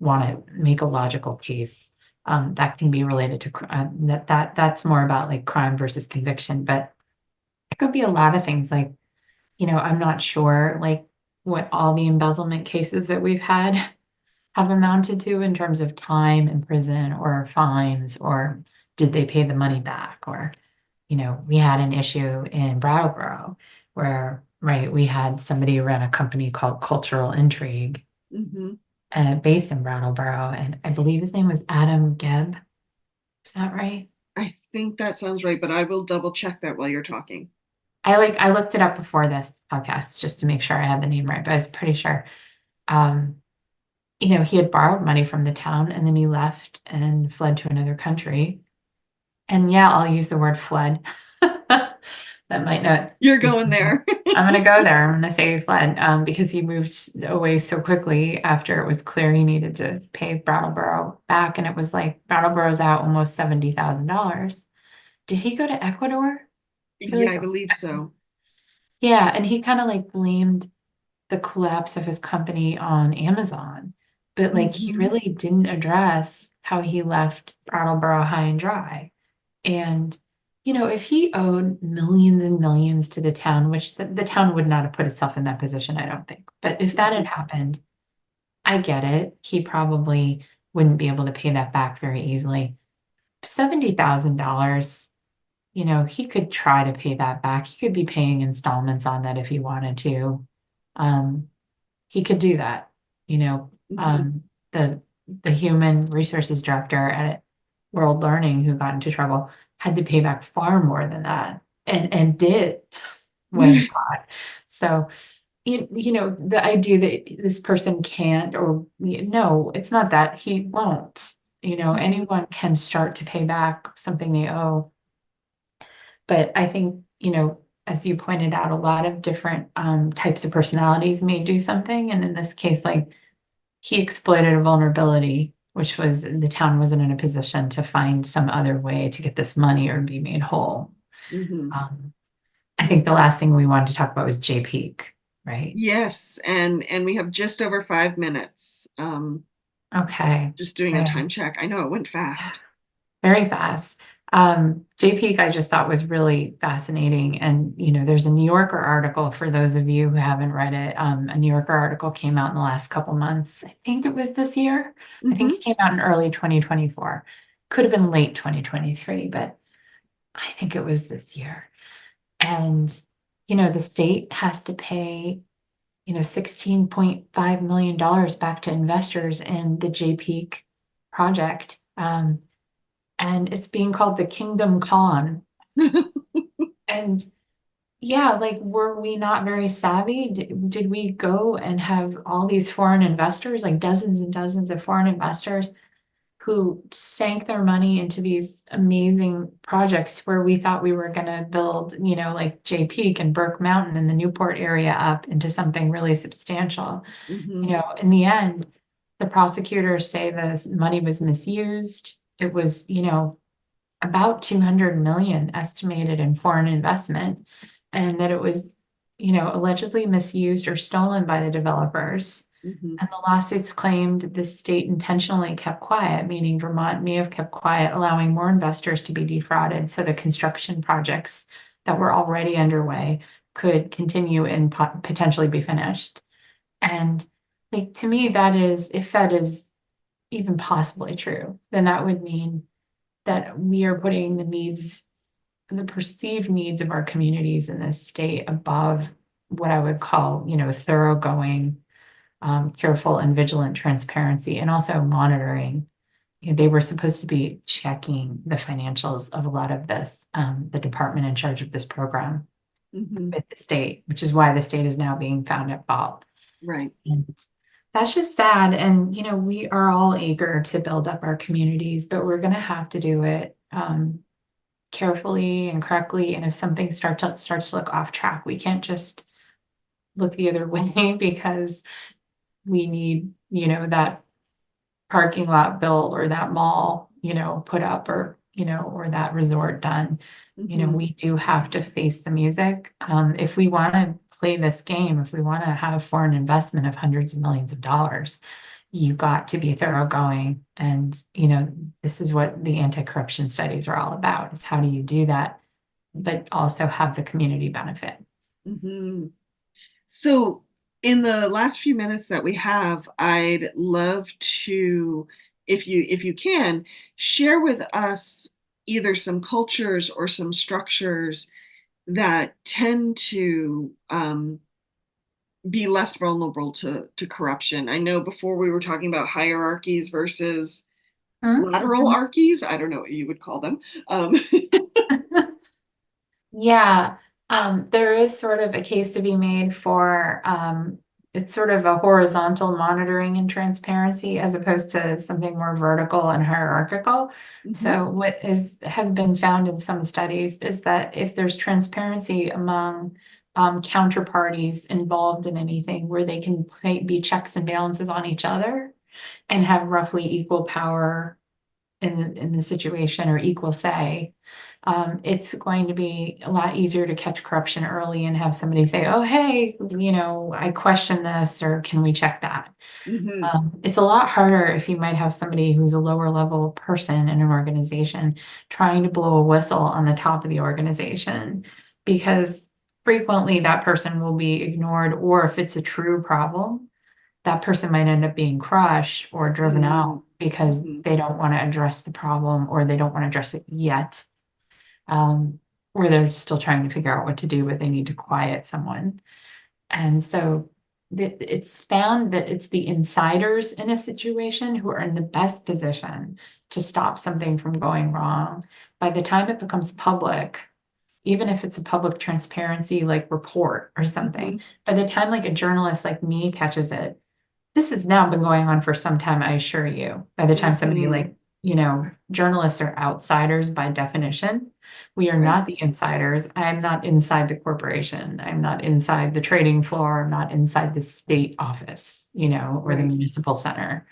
want to make a logical case, that can be related to that's more about like crime versus conviction, but it could be a lot of things. Like, I'm not sure like what all the embezzlement cases that we've had have amounted to in terms of time in prison or fines, or did they pay the money back, or we had an issue in Brattleboro where, right, we had somebody run a company called Cultural Intrigue, Hmm. based in Brattleboro, and I believe his name was Adam Gebb. Is that right? I think that sounds right, but I will double check that while you're talking. I looked it up before this podcast just to make sure I had the name right, but I was pretty sure. Um, he had borrowed money from the town and then he left and fled to another country. And yeah, I'll use the word fled. That might not You're be going simple. there. I'm gonna go there. I'm gonna say he fled, because he moved away so quickly after it was clear he needed to pay Brattleboro back, and it was like Brattleboro's out almost $70,000. Did he go to Ecuador? I feel Yeah, like I it was believe Ecuador. so. Yeah, and he kind of like blamed the collapse of his company on Amazon, but like he Hmm. really didn't address how he left Brattleboro high and dry. And, if he owed millions and millions to the town, which the town would not have put itself in that position, I don't think. But if that had Hmm. happened, I get it. He probably wouldn't be able to pay that back very easily. $70,000, he could try to pay that back. He could be paying installments on that if he wanted to. Um, he could do that. You know, Hmm. um, the the human resources director at World Learning who got into trouble had to pay back far more than that, and did when caught. So the idea that this person can't, or no, it's not that he won't. Hmm. Anyone can start to pay back something they owe. But I think, as you pointed out, a lot of different types of personalities may do something. And in this case, like he exploited a vulnerability, which was the town wasn't in a position to find some other way to get this money or be made whole. Hmm. Um, I think the last thing we wanted to talk about was J Peak, right? Yes, and we have just over 5 minutes. Okay. Just doing a Right. time check. I know it went fast. Very fast. J Peak, I just thought was really fascinating. And, there's a New Yorker article for those of you who haven't read it. A New Yorker article came out in the last couple months. I think it was this year. I think Hmm. it came out in early 2024. Could have been late 2023, but I think it was this year. And, the state has to pay, $16.5 million back to investors in the JPEAK project. And it's being called the Kingdom Con. And yeah, like, were we not very savvy? Did we go and have all these foreign investors, like dozens and dozens of foreign investors who sank their money into these amazing projects where we thought we were going to build, like Jay Peak and Burke Mountain and the Newport area up into something really substantial. Mhm. In the end, the prosecutors say this money was misused. It was, about 200 million estimated in foreign investment, and that it was, allegedly misused or stolen by the developers. Mhm. And the lawsuits claimed the state intentionally kept quiet, meaning Vermont may have kept quiet, allowing more investors to be defrauded so the construction projects that were already underway could continue and potentially be finished. And like, to me, that is, if that is even possibly true, then that would mean that we are putting the perceived needs of our communities in this state above what I would call, thoroughgoing, careful and vigilant transparency, and also monitoring. They were supposed to be checking the financials of a lot of this, the department in charge of this program Mhm. with the state, which is why the state is now being found at fault. Right. And that's just sad. And, we are all eager to build up our communities, but we're going to have to do it carefully and correctly. And if something starts to look off track, we can't just look the other way because we need, that parking lot built or that mall, put up, or that resort done. Mhm. We do have to face the music. If we want to play this game, if we want to have foreign investment of hundreds of millions of dollars, you got to be thoroughgoing. And, this is what the anti-corruption studies are all about, is how do you do that, but also have the community benefit. Mhm. So, in the last few minutes that we have, I'd love to, if you can, share with us either some cultures or some structures that tend to be less vulnerable to corruption. I know before we were talking about hierarchies versus lateral Mhm. archies. I don't know what you would call them. Um, Yeah, there is sort of a case to be made for it's sort of a horizontal monitoring and transparency as opposed to something more vertical and hierarchical. mhm. So what has been found in some studies is that if there's transparency among counterparties involved in anything where they can be checks and balances on each other and have roughly equal power in the situation or equal say, it's going to be a lot easier to catch corruption early and have somebody say, oh, hey, I question this, or can we check that? Mhm. It's a lot harder if you might have somebody who's a lower level person in an organization trying to blow a whistle on the top of the organization, because frequently that person will be ignored, or if it's a true problem, that person might end up being crushed or driven Mm. out because Mhm. they don't want to address the problem, or they don't want to address it yet. Um, or they're still trying to figure out what to do, but they need to quiet someone. And so it's found that it's the insiders in a situation who are in the best position to stop something from going wrong. By the time it becomes public, even if it's a public transparency like report or something, Mhm. by the time like a journalist like me catches it, this has now been going on for some time, I assure you. By the time somebody Mhm. like, journalists are outsiders by definition. We are Right. not the insiders. I'm not inside the corporation. I'm not inside the trading floor. I'm not inside the state office, or the Right. municipal center.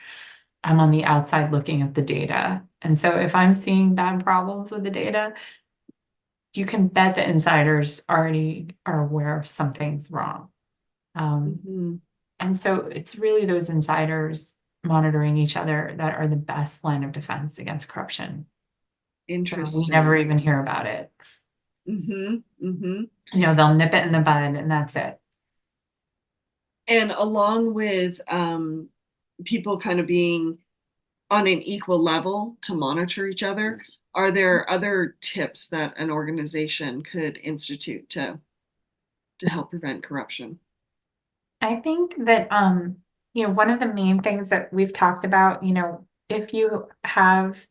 I'm on the outside looking at the data. And so if I'm seeing bad problems with the data, you can bet the insiders already are aware of something's wrong. Um, Mhm. and so it's really those insiders monitoring each other that are the best line of defense against corruption. So we never Interesting. even hear about it. Mhm. Mhm. They'll nip it in the bud and that's it. And along with people kind of being on an equal level to monitor each other, are there other tips that an organization could institute to? to help prevent corruption? I think that, one of the main things that we've talked about, if you have,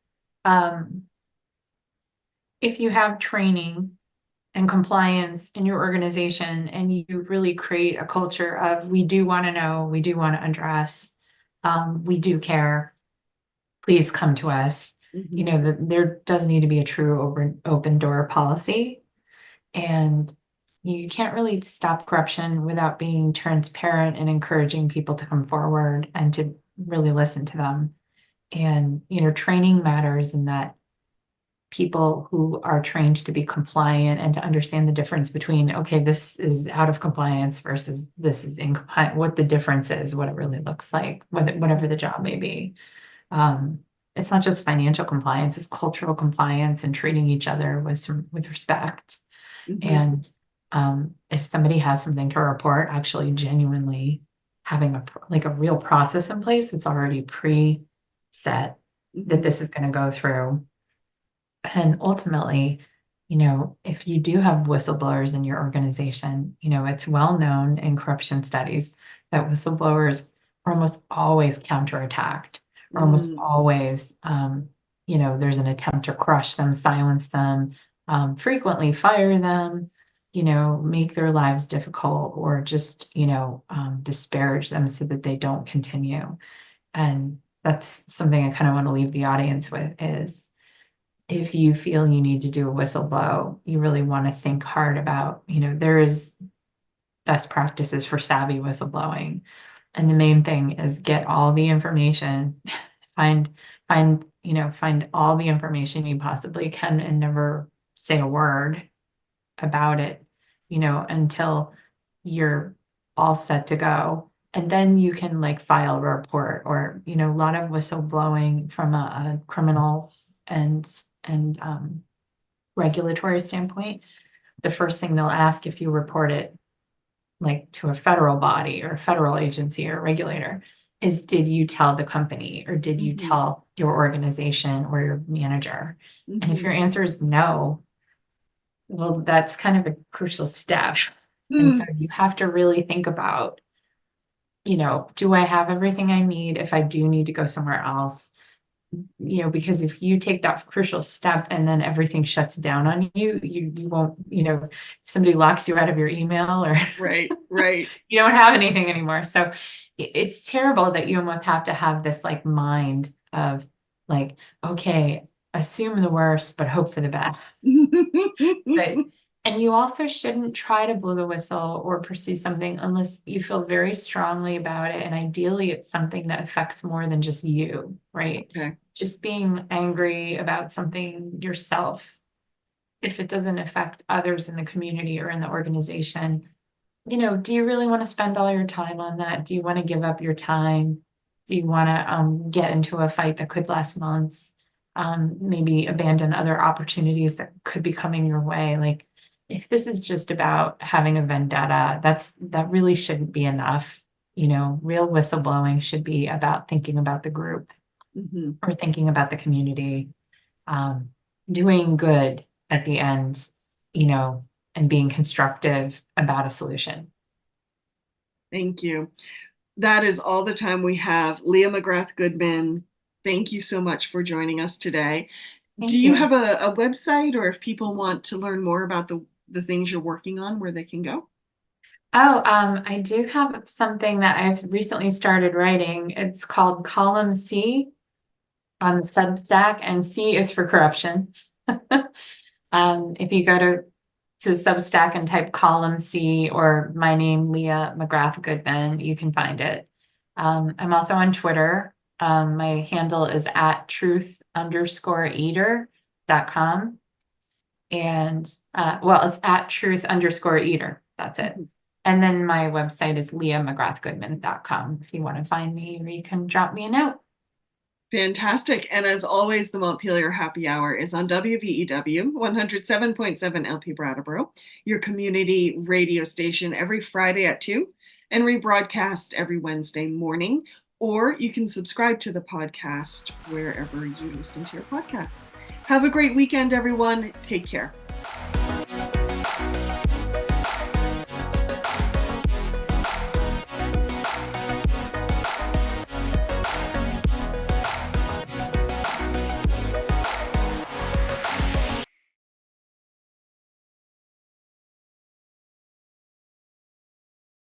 um, if you have training and compliance in your organization and you really create a culture of, we do want to know, we do want to address, we do care, please come to us. Mhm. That there does need to be a true open door policy. And you can't really stop corruption without being transparent and encouraging people to come forward and to really listen to them. And, training matters in that people who are trained to be compliant and to understand the difference between, okay, this is out of compliance versus this is in compliance, what the difference is, what it really looks like, whatever the job may be. Um, it's not just financial compliance, it's cultural compliance and treating each other with respect. Mhm. And if somebody has something to report, actually genuinely having a real process in place that's already pre-set that Mhm. this is going to go through. And ultimately, if you do have whistleblowers in your organization, it's well known in corruption studies that whistleblowers are almost always counterattacked, or almost Mm. always, there's an attempt to crush them, silence them, frequently fire them, make their lives difficult, or just, disparage them so that they don't continue. And that's something I kind of want to leave the audience with is, if you feel you need to do a whistle blow, you really want to think hard about, there is best practices for savvy whistleblowing. And the main thing is get all the information, find, find all the information you possibly can and never say a word about it, until you're all set to go. And then you can like file a report, or, a lot of whistleblowing from a criminal and regulatory standpoint. The first thing they'll ask if you report it like to a federal body or a federal agency or regulator is, did you tell the company or did you Mhm. tell your organization or your manager? And if your Mhm. answer is no, well, that's kind of a crucial step. And so Mm. you have to really think about, do I have everything I need if I do need to go somewhere else? Because if you take that crucial step and then everything shuts down on you, you won't, somebody locks you out of your email, or Right, right. you don't have anything anymore. So it's terrible that you almost have to have this like mind of like, okay, assume the worst, but hope for the best. But and you also shouldn't try to blow the whistle or pursue something unless you feel very strongly about it. And ideally, it's something that affects more than just you, right? Okay. Just being angry about something yourself, if it doesn't affect others in the community or in the organization, do you really want to spend all your time on that? Do you want to give up your time? Do you want to get into a fight that could last months? Maybe abandon other opportunities that could be coming your way. Like, if this is just about having a vendetta, that really shouldn't be enough. Real whistleblowing should be about thinking about the group Mhm. or thinking about the community, um, doing good at the end, you know, and being constructive about a solution. Thank you. That is all the time we have. Leah McGrath Goodman, thank you so much for joining us today. Do Thank you you. have a website, or if people want to learn more about the things you're working on, where they can go? Oh, I do have something that I've recently started writing. It's called Column C on Substack, and C is for corruption. If you go to Substack and type Column C or my name, Leah McGrath Goodman, you can find it. I'm also on Twitter. My handle is at truth_eater.com. And well, it's at truth_eater. That's it. Mhm. And then my website is leahmcgrathgoodman.com if you want to find me, or you can drop me a note. Fantastic. And as always, the Montpelier Happy Hour is on WVEW 107.7 LP Brattleboro, your community radio station, every Friday at 2 and rebroadcast every Wednesday morning. Or you can subscribe to the podcast wherever you listen to your podcasts. Have a great weekend, everyone. Take care.